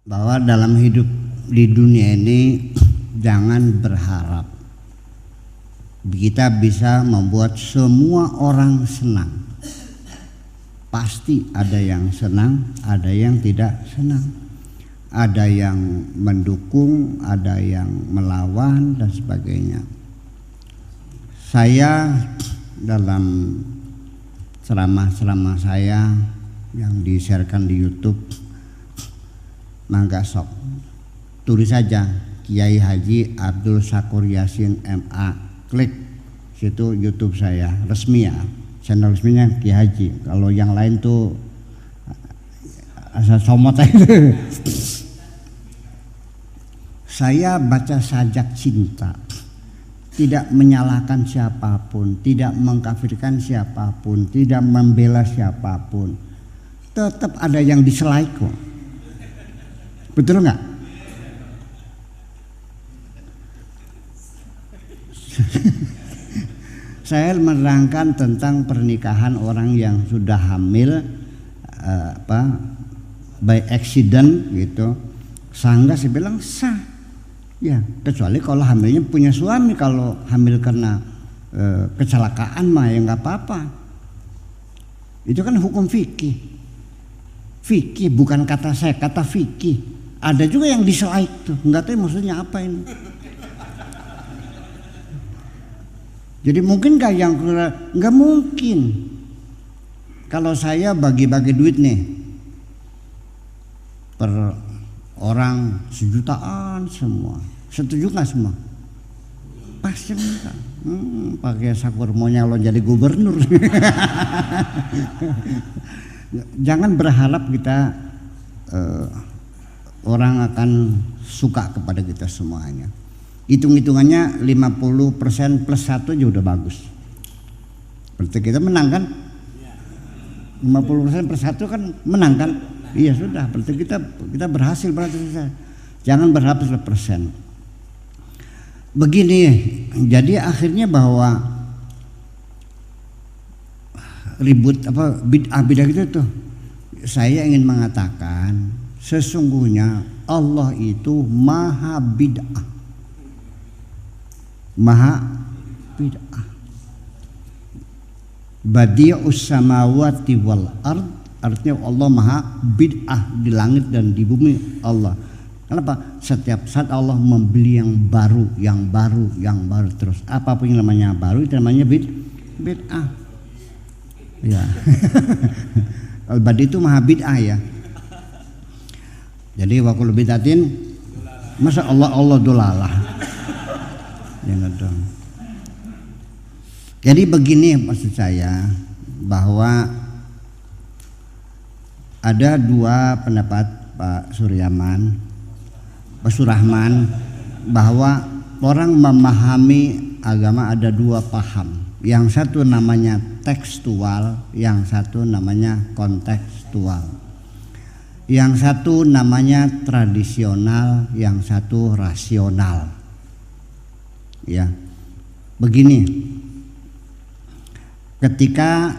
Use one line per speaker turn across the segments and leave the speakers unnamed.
bahwa dalam hidup di dunia ini jangan berharap kita bisa membuat semua orang senang. Pasti ada yang senang, ada yang tidak senang, ada yang mendukung, ada yang melawan dan sebagainya. Saya dalam ceramah-ceramah saya yang di-sharekan di YouTube, mangga sok tulis saja Kiai Haji Abdul Syakur Yasin MA, klik situ YouTube saya resmi ya, channel resminya Kiai Haji. Kalau yang lain tuh asal somot aja. Saya baca sajak cinta, tidak menyalahkan siapapun, tidak mengkafirkan siapapun, tidak membela siapapun. Tetap ada yang diselai kok. Betul nggak? Saya menerangkan tentang pernikahan orang yang sudah hamil by accident gitu. Sangga saya bilang sah. Ya, kecuali kalau hamilnya punya suami. Kalau hamil karena kecelakaan mah ya nggak apa-apa. Itu kan hukum fikih. Fikih bukan kata saya, kata fikih. Ada juga yang dislike tuh, nggak tahu maksudnya apa ini. Jadi mungkin nggak yang nggak mungkin. Kalau saya bagi-bagi duit nih per orang 1 jutaan semua, setuju nggak semua? Pasti enggak. Pakai Syakur mau nyalon jadi gubernur. Jangan berharap kita orang akan suka kepada kita semuanya. Hitung-hitungannya 50% plus 1 aja udah bagus. Berarti kita menang kan? 50% plus 1 kan menang kan? Iya sudah, berarti kita berhasil berarti. Jangan berharap 100%. Begini, jadi akhirnya bahwa ribut bid'ah gitu tuh. Saya ingin mengatakan sesungguhnya Allah itu maha bid'ah. Maha bid'ah. Badi'us samawati wal ard, artinya Allah maha bid'ah di langit dan di bumi Allah. Kenapa? Setiap saat Allah membeli yang baru terus. Apapun yang namanya baru itu namanya bid'ah. Ya. Al-Badi itu maha bid'ah ya. Jadi wa kullu bid'atin masa Allah dolalah. Jangan dong. Jadi begini maksud saya, bahwa ada 2 pendapat Pak Surahman bahwa orang memahami agama ada 2 paham. Yang satu namanya tekstual, yang satu namanya kontekstual. Yang satu namanya tradisional, yang satu rasional. Ya, begini, ketika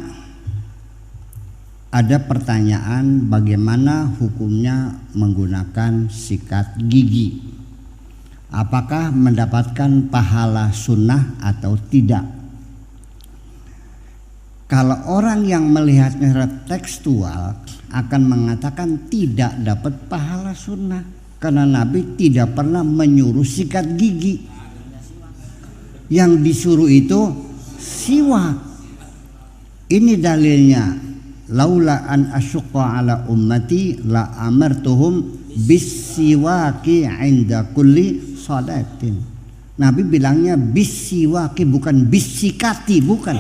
ada pertanyaan bagaimana hukumnya menggunakan sikat gigi, apakah mendapatkan pahala sunnah atau tidak? Kalau orang yang melihatnya secara tekstual akan mengatakan tidak dapat pahala sunnah, karena Nabi tidak pernah menyuruh sikat gigi. Yang disuruh itu siwak. Ini dalilnya, laula an asyqa ala ummati la amartuhum bisiwaki 'inda kulli salatin. Nabi bilangnya bisiwaki, bukan bisikati, bukan.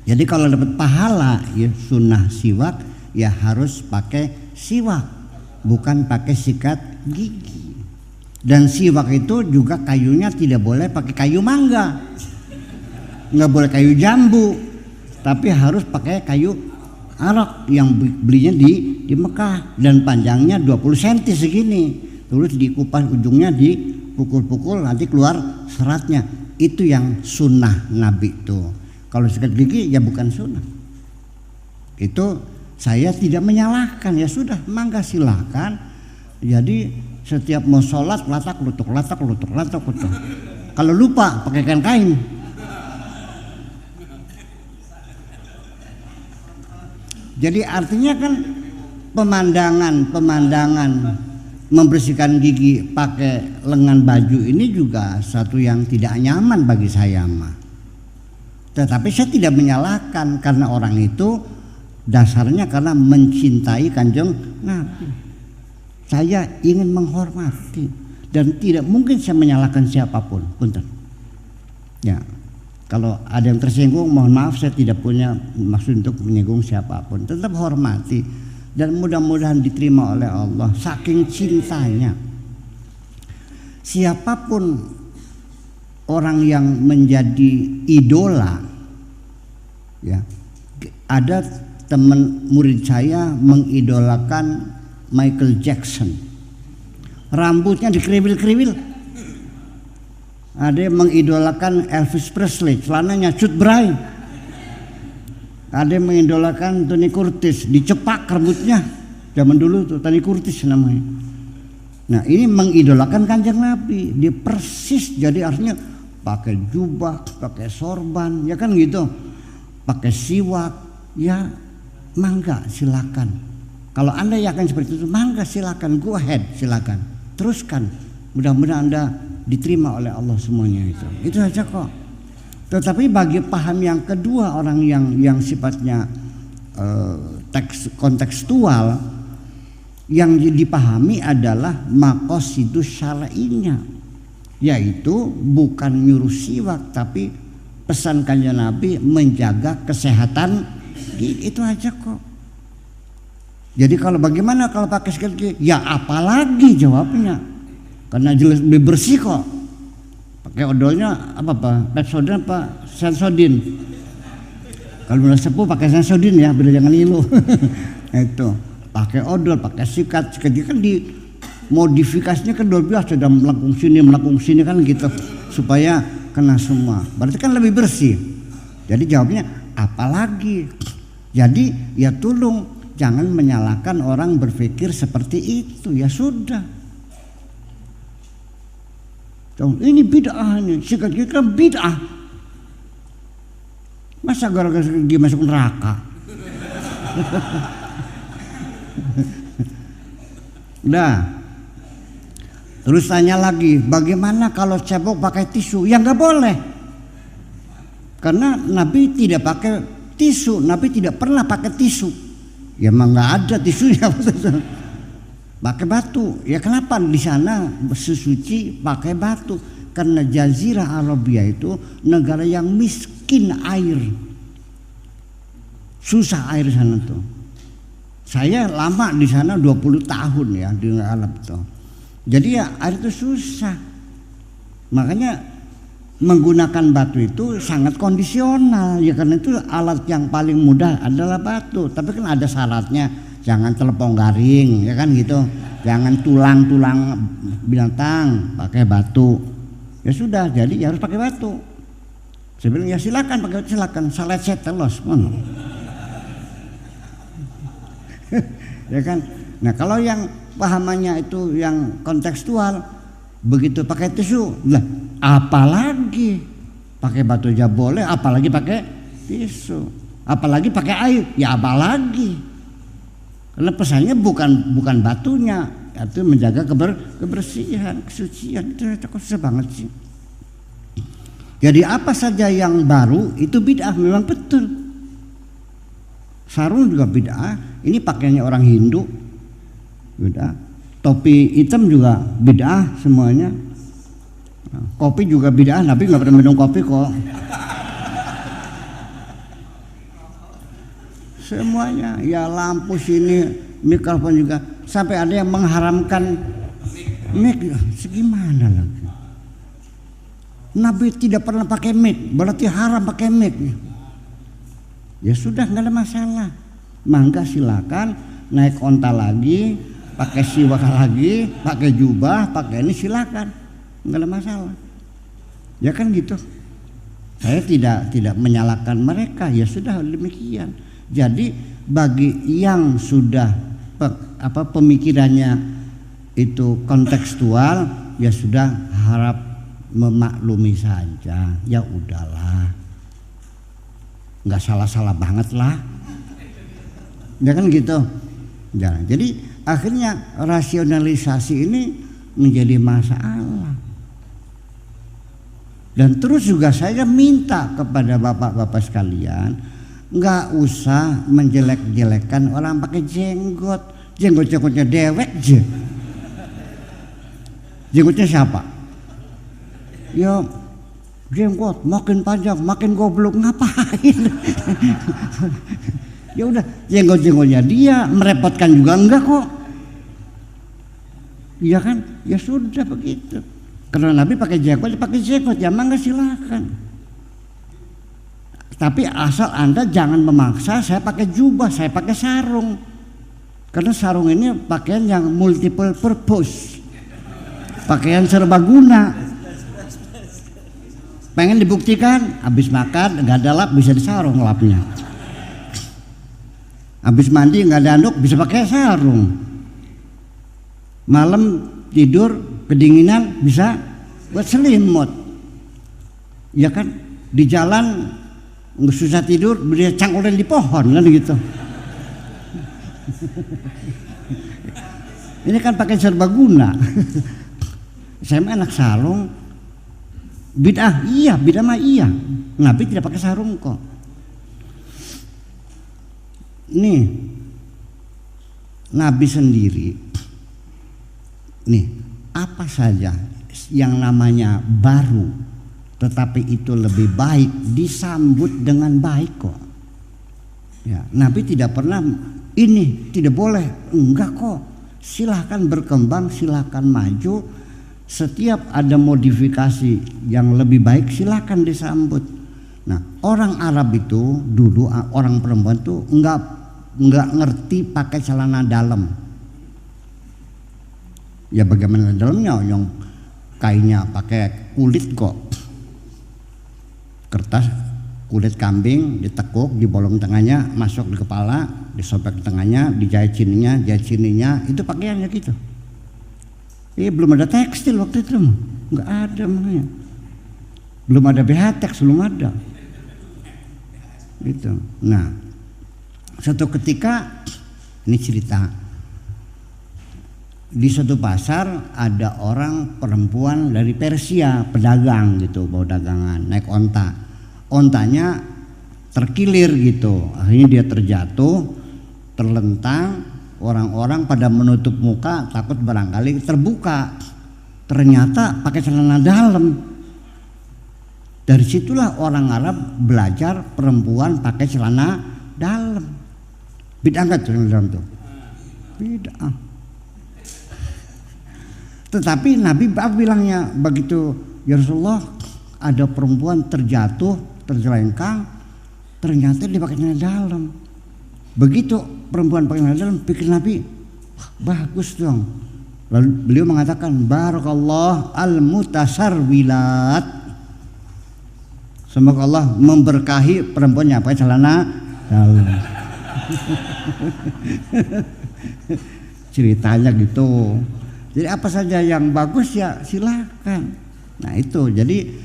Jadi kalau dapat pahala ya sunnah siwak ya harus pakai siwak, bukan pakai sikat gigi. Dan siwak itu juga kayunya tidak boleh pakai kayu mangga, nggak boleh kayu jambu, tapi harus pakai kayu arak yang belinya di Mekah dan panjangnya 20 cm segini. Terus dikupas ujungnya, dipukul-pukul nanti keluar seratnya. Itu yang sunnah Nabi itu. Kalau sikat gigi ya bukan sunnah. Itu Saya tidak menyalahkan, ya sudah, mangga silakan. Jadi setiap mau sholat latak lutuk. Kalau lupa pakaikan kain. Jadi artinya kan pemandangan membersihkan gigi pakai lengan baju ini juga satu yang tidak nyaman bagi saya mah. Tetapi saya tidak menyalahkan karena orang itu dasarnya karena mencintai Kanjeng Nabi. Saya ingin menghormati dan tidak mungkin saya menyalahkan siapapun. Punten. Ya, kalau ada yang tersinggung mohon maaf, saya tidak punya maksud untuk menyinggung siapapun. Tetap hormati dan mudah-mudahan diterima oleh Allah saking cintanya. Siapapun orang yang menjadi idola, ya, ada teman murid saya mengidolakan Michael Jackson, rambutnya dikeriwil-keriwil. Ada yang mengidolakan Elvis Presley, celananya cut bray. Ada yang mengidolakan Tony Curtis, dicepak rambutnya. Zaman dulu tuh Tony Curtis namanya. Nah ini mengidolakan Kanjeng Nabi, dia persis, jadi artinya pakai jubah, pakai sorban, ya kan gitu, pakai siwak, ya mangga silakan. Kalau Anda yakin seperti itu, mangga silakan, go ahead, silakan, teruskan. Mudah-mudahan Anda diterima oleh Allah semuanya itu saja kok. Tetapi bagi paham yang kedua, orang yang sifatnya kontekstual, yang dipahami adalah maqasidus syar'inya, yaitu bukan nyuruh siwak tapi pesan Kanjeng Nabi menjaga kesehatan gigi, itu aja kok. Jadi kalau bagaimana kalau pakai sikat gigi? Ya apalagi jawabnya, karena jelas lebih bersih kok. Pakai odolnya apa Pepsodent apa Sensodyne. Kalau udah sepuh pakai Sensodyne ya, biar jangan ngilu. Itu pakai odol, pakai sikat gigi kan dimodifikasinya kan luar biasa, sudah melengkung sini kan gitu supaya kena semua. Berarti kan lebih bersih. Jadi jawabnya apalagi. Jadi ya tolong jangan menyalahkan orang berpikir seperti itu, ya sudah. Ini bid'ah nih, sikat gigi kan bid'ah. Masa gara-gara gigi masuk neraka? Udah. Terus tanya lagi, bagaimana kalau cebok pakai tisu? Ya nggak boleh. Karena Nabi tidak pakai tisu, Nabi tidak pernah pakai tisu. Ya emang nggak ada tisunya. Pakai batu. Ya kenapa di sana sesuci pakai batu? Karena Jazirah Arabia itu negara yang miskin air, susah air sana tuh. Saya lama di sana 20 tahun ya di Arab tuh. Jadi ya air itu susah. Makanya menggunakan batu itu sangat kondisional. Ya karena itu alat yang paling mudah adalah batu. Tapi kan ada syaratnya. Jangan telepon garing, ya kan gitu. Jangan tulang-tulang binatang, pakai batu. Ya sudah, jadi ya harus pakai batu. Saya bilang ya silakan pakai batu, silakan. Salet telos, ya kan. Nah kalau yang pahamannya itu yang kontekstual, begitu pakai tisu, lah apalagi pakai batu aja boleh, apalagi pakai tisu, apalagi pakai air, ya apalagi. Karena pesannya bukan batunya, itu menjaga kebersihan, kesucian. Itu susah banget sih. Jadi apa saja yang baru itu bid'ah, memang betul. Sarung juga bid'ah. Ini pakaiannya orang Hindu, bid'ah. Topi hitam juga bid'ah semuanya. Kopi juga bid'ah. Nabi nggak pernah minum kopi kok. Semuanya, ya lampu sini, mikrofon juga, sampai ada yang mengharamkan mic. Segimana lagi? Nabi tidak pernah pakai mic, berarti haram pakai mic. Ya sudah, nggak ada masalah. Mangga silakan naik onta lagi, pakai siwak lagi, pakai jubah, pakai ini silakan, nggak ada masalah. Ya kan gitu. Saya tidak menyalahkan mereka, ya sudah demikian. Jadi bagi yang sudah pemikirannya itu kontekstual, ya sudah harap memaklumi saja, ya udahlah, nggak salah-salah banget lah, ya kan gitu. Ya, jadi akhirnya rasionalisasi ini menjadi masalah. Dan terus juga saya minta kepada bapak-bapak sekalian, nggak usah menjelek-jelekan orang pakai jenggot-jenggotnya dewek aja. Jenggotnya siapa? Ya jenggot makin panjang makin goblok, ngapain? Ya udah, jenggot-jenggotnya dia merepotkan juga enggak kok. Iya kan? Ya sudah begitu. Karena Nabi pakai jenggot ya mangga silakan. Tapi asal Anda jangan memaksa saya pakai jubah, saya pakai sarung. Karena sarung ini pakaian yang multiple purpose. Pakaian serbaguna. Pengen dibuktikan, habis makan nggak ada lap bisa disarung lapnya. Habis mandi nggak ada anduk bisa pakai sarung. Malam tidur kedinginan bisa buat selimut. Ya kan? Di jalan nggak susah tidur bisa cangkulin di pohon kan gitu. Ini kan pakai serbaguna. Saya mah anak sarung. Bid'ah mah iya. Nabi tidak pakai sarung kok. Nih, Nabi sendiri, nih apa saja yang namanya baru, tetapi itu lebih baik disambut dengan baik kok. Ya, Nabi tidak pernah ini tidak boleh, enggak kok. Silahkan berkembang, silahkan maju. Setiap ada modifikasi yang lebih baik silahkan disambut. Nah, orang Arab itu dulu orang perempuan tuh enggak ngerti pakai celana dalam. Ya bagaimana dalamnya, yang kainnya pakai kulit kok, kertas kulit kambing ditekuk, dibolong tengahnya, masuk di kepala, disobek tengahnya, dijahit sininya, itu pakaiannya gitu. Belum ada tekstil waktu itu, nggak ada makanya. Belum ada BHTX, belum ada. Gitu. Nah, suatu ketika ini cerita di suatu pasar ada orang perempuan dari Persia, pedagang gitu, bawa dagangan, naik onta. Ontanya terkilir gitu, akhirnya dia terjatuh, terlentang. Orang-orang pada menutup muka takut barangkali terbuka, ternyata pakai celana dalam. Dari situlah orang Arab belajar perempuan pakai celana dalam. Bid'ah nggak celana dalam tuh? Bid'ah. Tetapi Nabi bilangnya begitu, ya Rasulullah ada perempuan terjatuh, terjelengkang, ternyata dia pakai celana dalam. Begitu perempuan pakai celana dalam, pikir Nabi, bagus dong. Lalu beliau mengatakan, barakallah al-mutasarwilat. Semoga Allah memberkahi perempuan yang pakai celana dalam. Ceritanya gitu. Jadi apa saja yang bagus ya silakan. Nah itu, jadi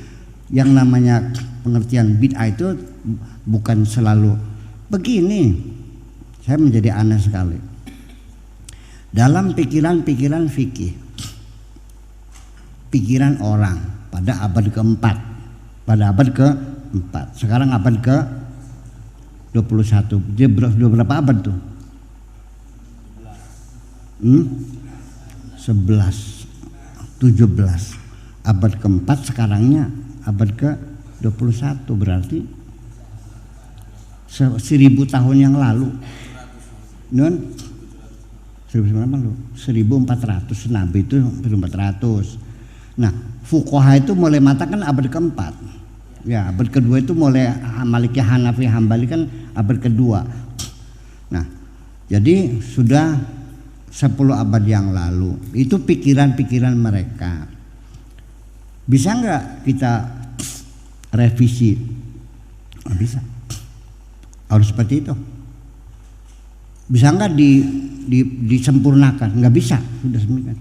yang namanya pengertian bid'ah itu bukan selalu begini. Saya menjadi aneh sekali. Dalam pikiran-pikiran fikih, pikiran orang pada abad keempat, sekarang abad ke-21. Dia berapa abad tuh? 11, 17. Abad keempat, sekarangnya abad ke-21, berarti 1000 tahun yang lalu. 1400, Nabi itu 1400. Nah, fuqaha itu mulai mengatakan abad keempat. Ya, abad kedua itu mulai Maliki, Hanafi, Hambali kan abad kedua. Nah, jadi sudah 10 abad yang lalu. Itu pikiran-pikiran mereka. Bisa nggak kita revisi? Nggak bisa. Harus seperti itu. Bisa nggak disempurnakan? Nggak bisa, sudah semikian.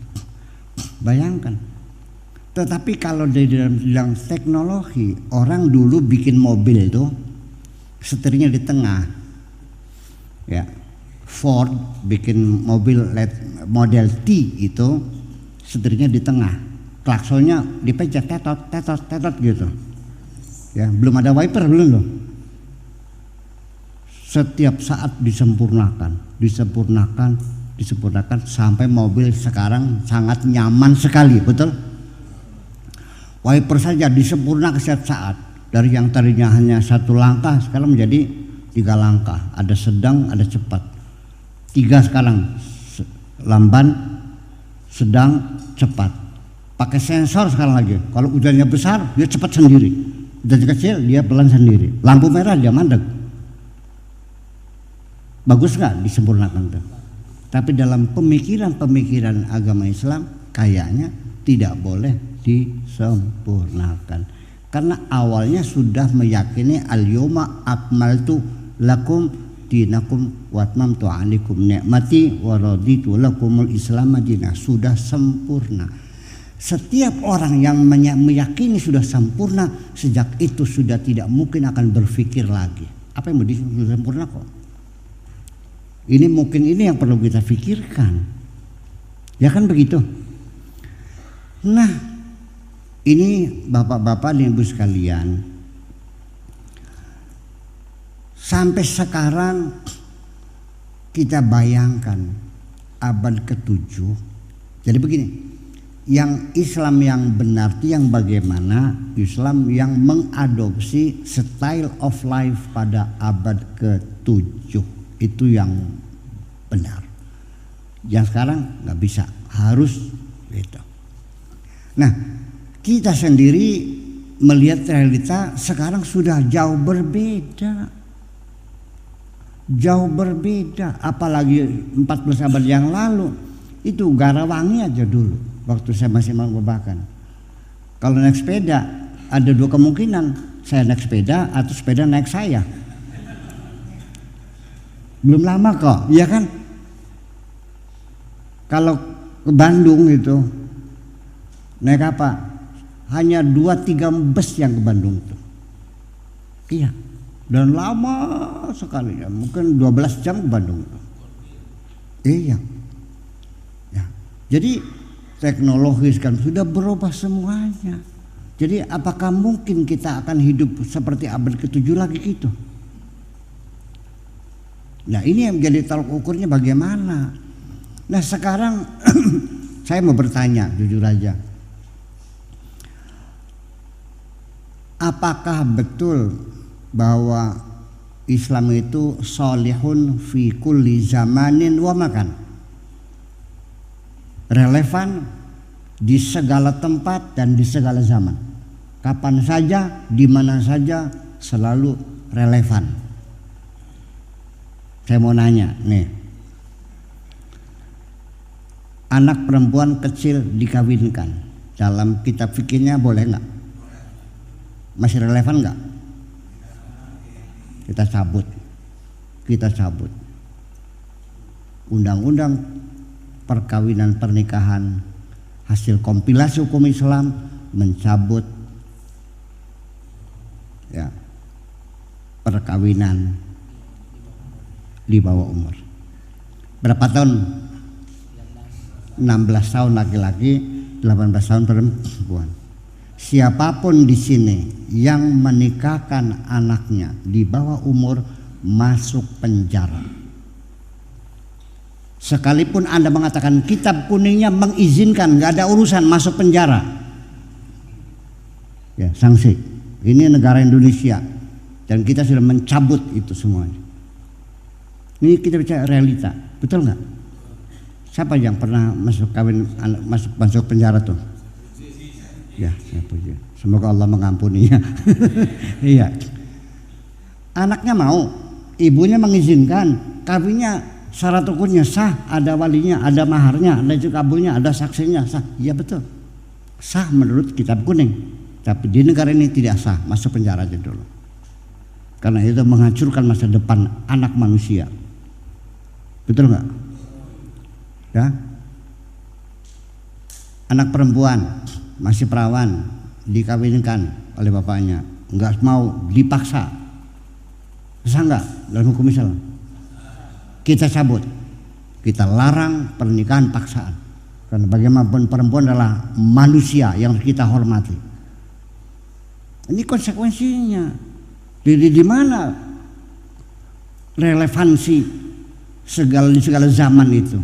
Bayangkan. Tetapi kalau di dalam bidang teknologi, orang dulu bikin mobil itu setirnya di tengah, ya. Ford bikin mobil model T itu setirnya di tengah, klaksonnya dipencet tetot tetot tetot gitu, ya. Belum ada wiper belum loh. Setiap saat disempurnakan sampai mobil sekarang sangat nyaman sekali, betul? Wiper saja disempurnakan setiap saat, dari yang tadinya hanya 1 langkah sekarang menjadi 3 langkah, ada sedang, ada cepat. 3 sekarang, lamban, sedang, cepat. Pakai sensor sekarang lagi. Kalau hujannya besar dia cepat sendiri, hujan kecil dia pelan sendiri. Lampu merah dia mandek. Bagus nggak disempurnakan tuh? Tapi dalam pemikiran agama Islam kayaknya tidak boleh disempurnakan, karena awalnya sudah meyakini al-yawma akmaltu lakum dinakum wa atmamtu 'alaikum ni'mati wa raditu lakumul islam madinah. Sudah sempurna. Setiap orang yang meyakini sudah sempurna, sejak itu sudah tidak mungkin akan berpikir lagi apa yang mau disempurna kok. Ini mungkin ini yang perlu kita pikirkan, ya kan begitu. Nah, ini bapak-bapak dan ibu sekalian, sampai sekarang kita bayangkan abad ke-7. Jadi begini, yang Islam yang benar itu yang bagaimana Islam yang mengadopsi style of life pada abad ke-7. Itu yang benar. Yang sekarang nggak bisa, harus gitu. Nah, kita sendiri melihat realita sekarang sudah jauh berbeda. Jauh berbeda, apalagi 14 abad yang lalu. Itu Garawangi aja dulu, waktu saya masih mengobakan. Kalau naik sepeda, ada 2 kemungkinan, saya naik sepeda atau sepeda naik saya. Belum lama kok, ya kan? Kalau ke Bandung itu naik apa? Hanya 2-3 bus yang ke Bandung itu. Iya. Dan lama sekali ya, mungkin 12 jam ke Bandung itu. Iya. Ya. Jadi teknologi kan sudah berubah semuanya. Jadi apakah mungkin kita akan hidup seperti abad ke-7 lagi gitu? Nah, ini yang menjadi tolak ukurnya bagaimana. Nah, sekarang saya mau bertanya jujur aja. Apakah betul bahwa Islam itu sholihun fi kulli zamanin wa makan? Relevan di segala tempat dan di segala zaman. Kapan saja, di mana saja selalu relevan. Saya mau nanya nih, anak perempuan kecil dikawinkan dalam kitab fikihnya boleh nggak? Masih relevan nggak? Kita cabut undang-undang perkawinan pernikahan hasil kompilasi hukum Islam mencabut ya perkawinan di bawah umur. Berapa tahun? 16 tahun laki-laki, 18 tahun perempuan. Siapapun di sini yang menikahkan anaknya di bawah umur masuk penjara. Sekalipun Anda mengatakan kitab kuningnya mengizinkan, nggak ada urusan, masuk penjara. Ya, sanksi. Ini negara Indonesia dan kita sudah mencabut itu semuanya. Ini kita bicara realita, betul nggak? Siapa yang pernah masuk masuk penjara tuh? Ya, saya puji. Semoga Allah mengampuninya. Iya. Anaknya mau, ibunya mengizinkan, kawinnya syarat hukumnya sah, ada walinya, ada maharnya, ada juga kabulnya, ada saksinya sah. Iya betul, sah menurut kitab kuning. Tapi di negara ini tidak sah, masuk penjara aja dulu. Karena itu menghancurkan masa depan anak manusia. Betul nggak? Ya, anak perempuan masih perawan dikawinkan oleh bapaknya, nggak mau, dipaksa, bisa nggak dalam hukum Islam? Kita cabut, kita larang pernikahan paksaan, karena bagaimanapun perempuan adalah manusia yang kita hormati. Ini konsekuensinya. Di mana relevansi di segala zaman itu?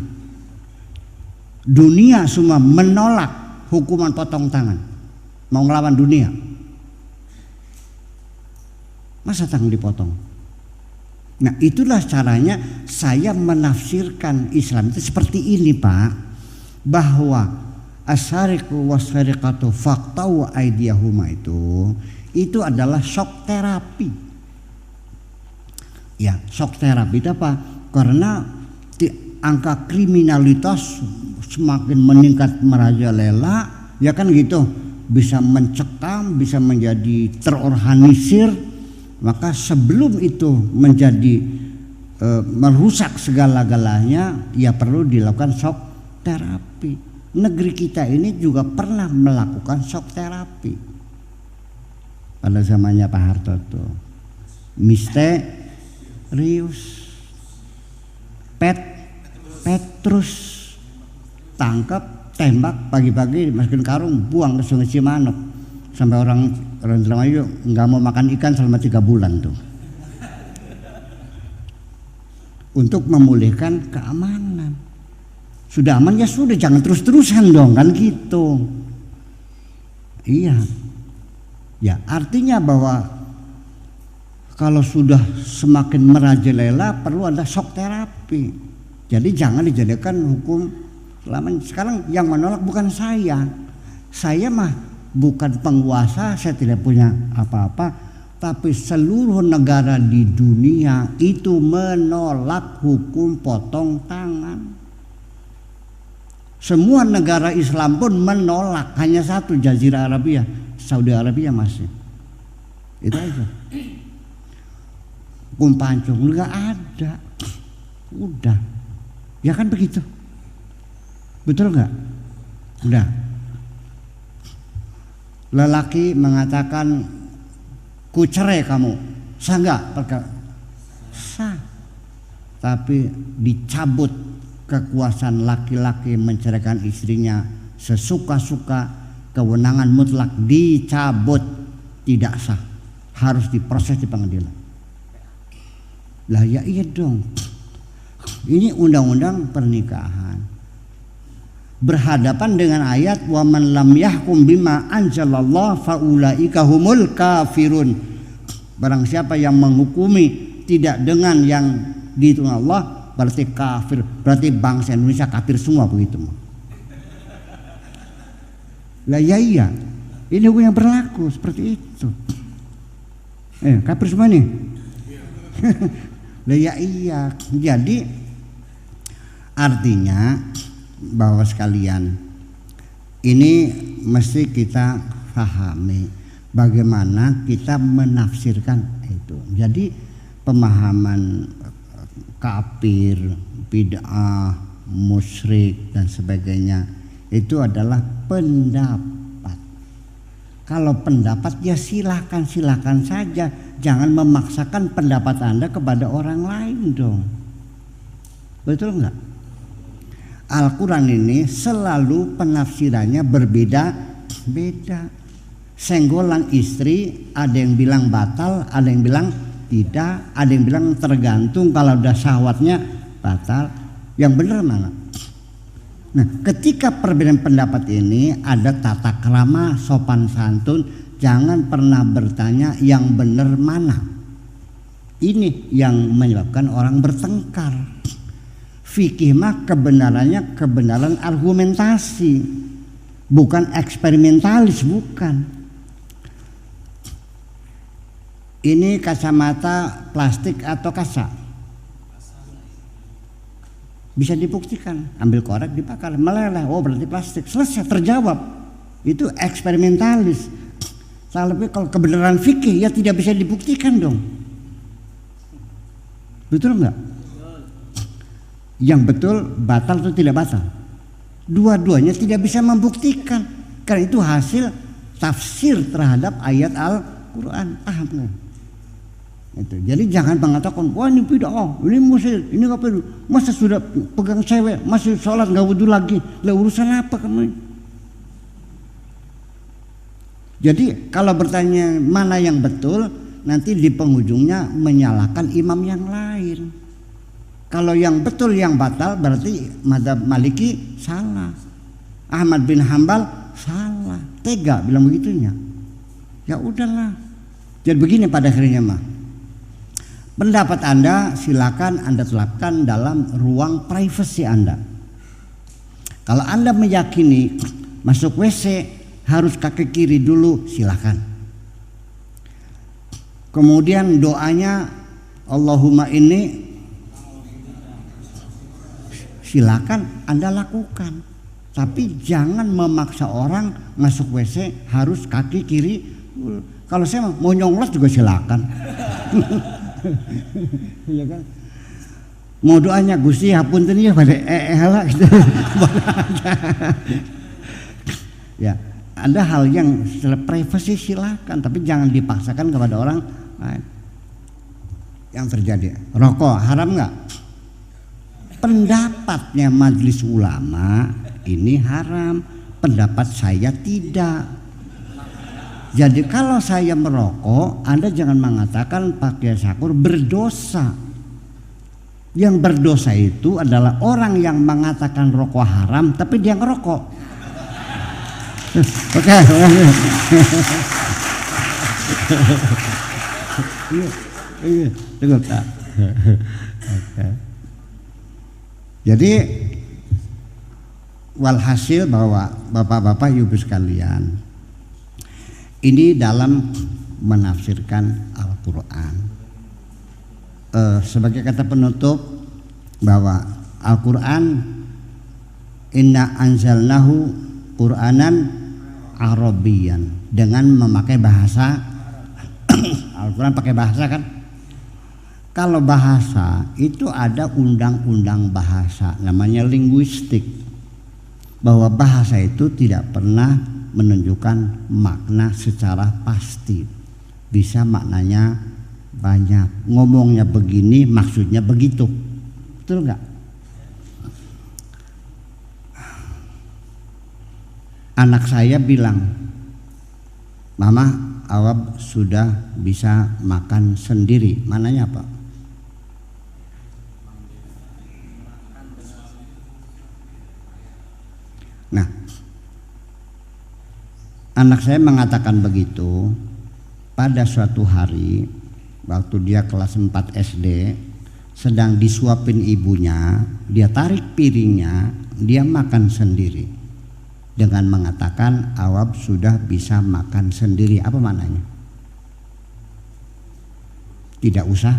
Dunia semua menolak hukuman potong tangan, mau ngelawan dunia. Masa tangan dipotong? Nah, itulah caranya saya menafsirkan Islam itu seperti ini, Pak, bahwa asyariqu wasyariqatu faqtau aydiyahuma itu adalah shock terapi. Ya, shock terapi itu apa? Karena angka kriminalitas semakin meningkat merajalela, ya kan gitu, bisa mencekam, bisa menjadi terorganisir. Maka sebelum itu menjadi merusak segala-galanya, ya perlu dilakukan shock terapi. Negeri kita ini juga pernah melakukan shock terapi pada zamannya Pak Harto. Misterius, Petrus tangkap, tembak, pagi-pagi masukin karung, buang ke Sungai Cimanuk, sampai orang Indramayu nggak mau makan ikan selama 3 bulan tuh, untuk memulihkan keamanan. Sudah aman ya sudah, jangan terus-terusan dong, kan gitu. Iya, ya artinya bahwa kalau sudah semakin merajalela perlu ada shock terapi. Jadi jangan dijadikan hukum selama. Sekarang yang menolak bukan saya mah bukan penguasa, saya tidak punya apa-apa, tapi seluruh negara di dunia itu menolak hukum potong tangan. Semua negara Islam pun menolak, hanya satu, Jazirah Arabia, Saudi Arabia masih. Itu aja. Hukum pancung nggak ada, udah, ya kan begitu, betul nggak? Udah. Lelaki mengatakan ku cerai kamu, sah nggak? Sah, tapi dicabut kekuasaan laki-laki menceraikan istrinya sesuka-suka, kewenangan mutlak dicabut, tidak sah, harus diproses di pengadilan. Lah ya iya dong, ini undang-undang pernikahan berhadapan dengan ayat wa man lam yahkum bima anzalallah faulaika humul kafirun. Barang siapa yang menghukumi tidak dengan yang dihitung Allah berarti kafir, berarti bangsa Indonesia kafir semua begitu. Lah ya iya, ini hukum yang berlaku seperti itu. Kafir semua nih. Lah ya iya, jadi artinya bahwa sekalian ini mesti kita pahami bagaimana kita menafsirkan itu. Jadi pemahaman kafir, bid'ah, musyrik dan sebagainya itu adalah pendapat. Kalau pendapat ya silakan saja, jangan memaksakan pendapat Anda kepada orang lain dong. Betul nggak? Al-Quran ini selalu penafsirannya berbeda-beda. Senggolan istri ada yang bilang batal, ada yang bilang tidak, ada yang bilang tergantung, kalau udah syahwatnya batal. Yang benar mana? Nah, ketika perbedaan pendapat ini ada tata krama, sopan santun, jangan pernah bertanya yang benar mana. Ini yang menyebabkan orang bertengkar. Fikih mah kebenarannya kebenaran argumentasi, bukan eksperimentalis, bukan. Ini kacamata plastik atau kaca? Bisa dibuktikan, ambil korek dibakar, meleleh, oh berarti plastik, selesai, terjawab. Itu eksperimentalis. Tapi kalau kebenaran fikih ya tidak bisa dibuktikan dong. Betul enggak? yang betul batal atau tidak batal. Dua-duanya tidak bisa membuktikan, karena itu hasil tafsir terhadap ayat Al-Quran. Paham nggak? Itu. Jadi jangan mengatakan wah ini bid'ah, ini musyrik, ini apa itu? Masa sudah pegang cewek masih sholat nggak wudu lagi? Lah urusan apa kamu? Jadi kalau bertanya mana yang betul, nanti di penghujungnya menyalahkan imam yang lain. Kalau yang betul yang batal berarti mazhab Maliki salah, Ahmad bin Hambal salah, tega bilang begitunya. Ya udahlah. Jadi begini pada akhirnya mah, pendapat Anda silakan Anda terapkan dalam ruang privasi Anda. Kalau Anda meyakini masuk WC harus kaki kiri dulu, silakan. Kemudian doanya Allahumma ini, silakan Anda lakukan. Tapi jangan memaksa orang masuk WC harus kaki kiri. Kalau saya mau nyonglos juga silakan. Ya kan? Mau doanya Gusti hapunten ya pada lah gitu. Ya, ada hal yang privasi silakan, tapi jangan dipaksakan kepada orang lain. Yang terjadi, rokok haram nggak? Pendapatnya majelis ulama ini haram, pendapat saya tidak. Jadi kalau saya merokok, Anda jangan mengatakan pakai sakur berdosa. Yang berdosa itu adalah orang yang mengatakan rokok haram tapi dia ngerokok. Oke. Iya, cukup tak? Jadi walhasil bahwa bapak-bapak ibu sekalian, ini dalam menafsirkan Al-Quran. Sebagai kata penutup bahwa Al-Quran inna anzalnahu Qur'anan Arabian, dengan memakai bahasa Al-Quran pakai bahasa kan. Kalau bahasa itu ada undang-undang bahasa namanya linguistik, bahwa bahasa itu tidak pernah menunjukkan makna secara pasti, bisa maknanya banyak, ngomongnya begini maksudnya begitu, betul nggak? Anak saya bilang, Mama, Awab sudah bisa makan sendiri. Mananya apa? Nah, anak saya mengatakan begitu pada suatu hari waktu dia kelas 4 SD, sedang disuapin ibunya, dia tarik piringnya, dia makan sendiri dengan mengatakan Awab sudah bisa makan sendiri. Apa maknanya? Tidak usah.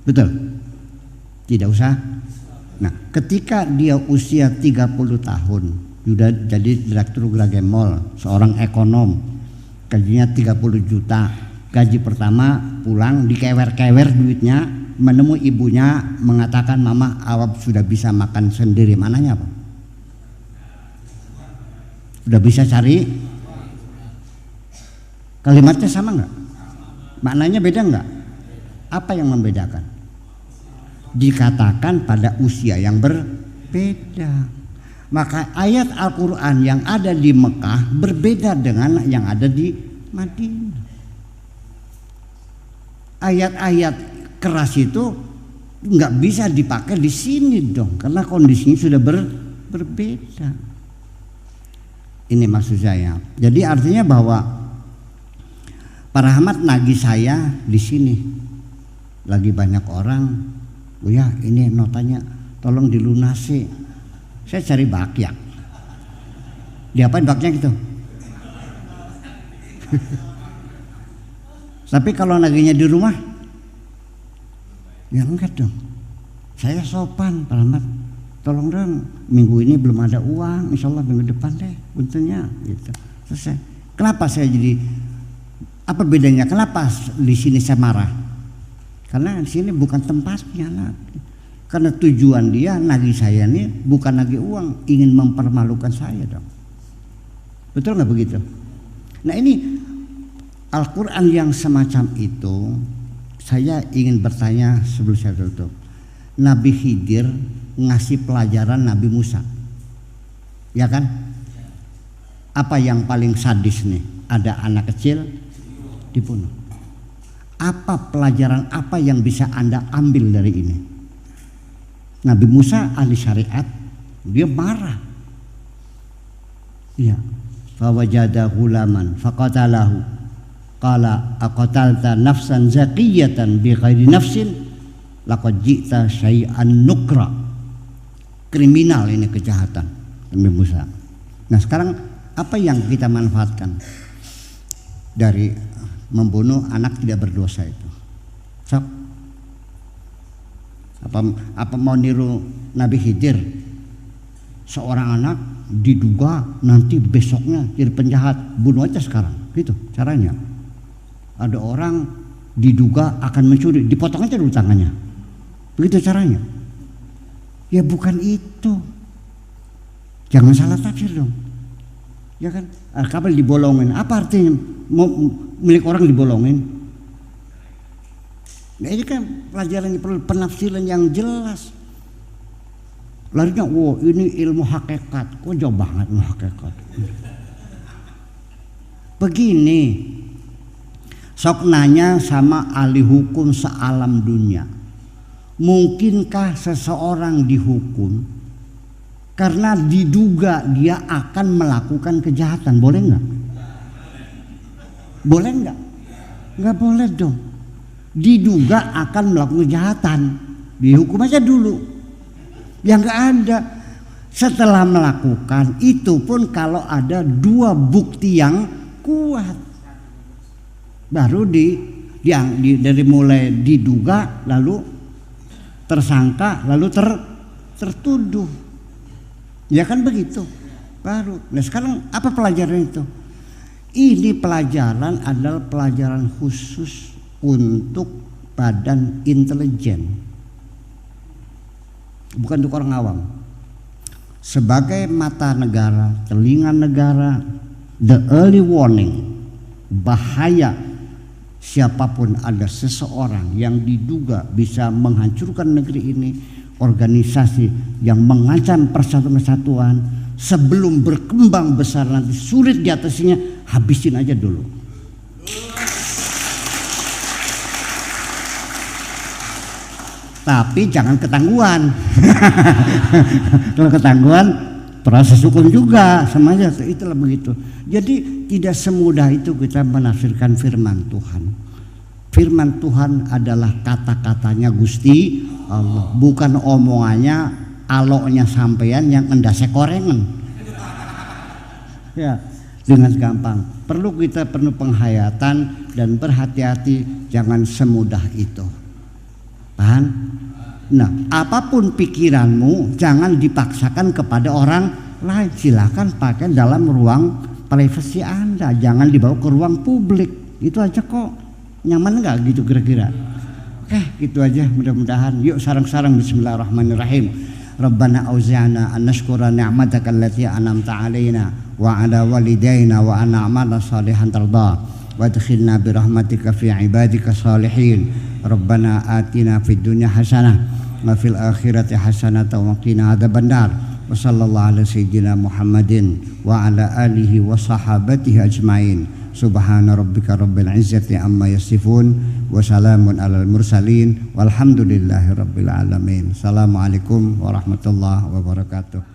Betul? Tidak usah. Nah, ketika dia usia 30 tahun, sudah jadi direktur Grage Mall, seorang ekonom, gajinya 30 juta. Gaji pertama pulang dikewer-kewer duitnya, menemui ibunya mengatakan Mama, Awab sudah bisa makan sendiri. Mananya apa? Udah bisa cari? Kalimatnya sama nggak? Maknanya beda nggak? Apa yang membedakan? Dikatakan pada usia yang berbeda. Maka ayat Al-Quran yang ada di Mekah berbeda dengan yang ada di Madinah. Ayat-ayat keras itu nggak bisa dipakai di sini dong, karena kondisinya sudah berbeda. Ini maksud saya. Jadi artinya bahwa Pak Rahmat nagih saya di sini, lagi banyak orang, oh ya ini notanya tolong dilunasi. Saya cari bakyak. Diapain bakyak gitu? Tapi kalau nagihnya di rumah, ya enggak dong. Saya sopan Pak Rahmat. Tolong dong, minggu ini belum ada uang, insya Allah minggu depan deh, untungnya gitu. Selesai. Kenapa saya jadi, apa bedanya? Kenapa di sini saya marah? Karena di sini bukan tempatnya lah. Karena tujuan dia nagih saya ini bukan nagih uang, ingin mempermalukan saya dong. Betul nggak begitu? Nah ini Al-Quran yang semacam itu, saya ingin bertanya sebelum saya tutup. Nabi Khidir ngasih pelajaran Nabi Musa, ya kan? Apa yang paling sadis nih? Ada anak kecil dibunuh. Apa pelajaran apa yang bisa Anda ambil dari ini? Nabi Musa ahli syariat, dia marah. Iya. Fawajada ghulaman faqatalahu qala aqatalta nafsan zakiyatan bighairi nafsin laqad ji'ta syai'an nukra. Kriminal ini, kejahatan Nabi Musa. Nah sekarang apa yang kita manfaatkan dari membunuh anak tidak berdosa itu? Sok. Apa mau niru Nabi Khidir? Seorang anak diduga nanti besoknya jadi penjahat, bunuh aja sekarang, gitu caranya. Ada orang diduga akan mencuri, dipotong aja dulu tangannya, begitu caranya. Ya bukan itu, jangan salah tafsir dong, ya kan? Kabel dibolongin, apa artinya milik orang dibolongin? Nah ini kan pelajaran perlu penafsiran yang jelas. Larinya, wow ini ilmu hakikat, kok jauh banget ilmu hakikat. Begini, sok nanya sama ahli hukum sealam dunia, mungkinkah seseorang dihukum karena diduga dia akan melakukan kejahatan? Boleh nggak? Boleh nggak? Nggak boleh dong. Diduga akan melakukan kejahatan, dihukum aja dulu. Ya nggak ada. Setelah melakukan itu pun kalau ada dua bukti yang kuat, baru dari mulai diduga lalu tersangka lalu tertuduh, ya kan begitu baru. Nah sekarang apa pelajaran itu? Ini pelajaran adalah pelajaran khusus untuk badan intelijen, bukan untuk orang awam. Sebagai mata negara, telinga negara, the early warning, bahaya siapapun ada seseorang yang diduga bisa menghancurkan negeri ini, organisasi yang mengancam persatuan kesatuan, sebelum berkembang besar nanti sulit diatasinya, habisin aja dulu. Tapi jangan ketangguhan. Kalau ketangguhan proses hukum juga sama aja, itulah begitu. Jadi tidak semudah itu kita menafsirkan firman Tuhan. Firman Tuhan adalah kata-katanya Gusti Allah, bukan omongannya aloknya sampean yang endase korengan. Ya, dengan gampang. Kita perlu penghayatan dan berhati-hati, jangan semudah itu. Paham? Nah, apapun pikiranmu jangan dipaksakan kepada orang lain. Silakan pakai dalam ruang privasi Anda, jangan dibawa ke ruang publik. Itu aja kok. Nyaman nggak gitu kira-kira? Oke, gitu aja mudah-mudahan. Yuk sarang-sarang bismillahirrahmanirrahim. Rabbana auzi'na an nashkura ni'mataka allati an'amta 'alaina wa 'ala walidayna wa an na'mala salihan tarda wa adkhilna bi rahmatika fi 'ibadika salihin. Rabbana atina fid dunya hasanah wa fil akhirati hasanah wa qina adzabannar. Wa sallallahu ala sayyidina Muhammadin wa ala alihi wa sahabatihi ajmain. Subhana rabbika rabbil izzati amma yasifun wa salamun alal mursalin walhamdulillahi rabbil alamin. Assalamualaikum warahmatullahi wabarakatuh.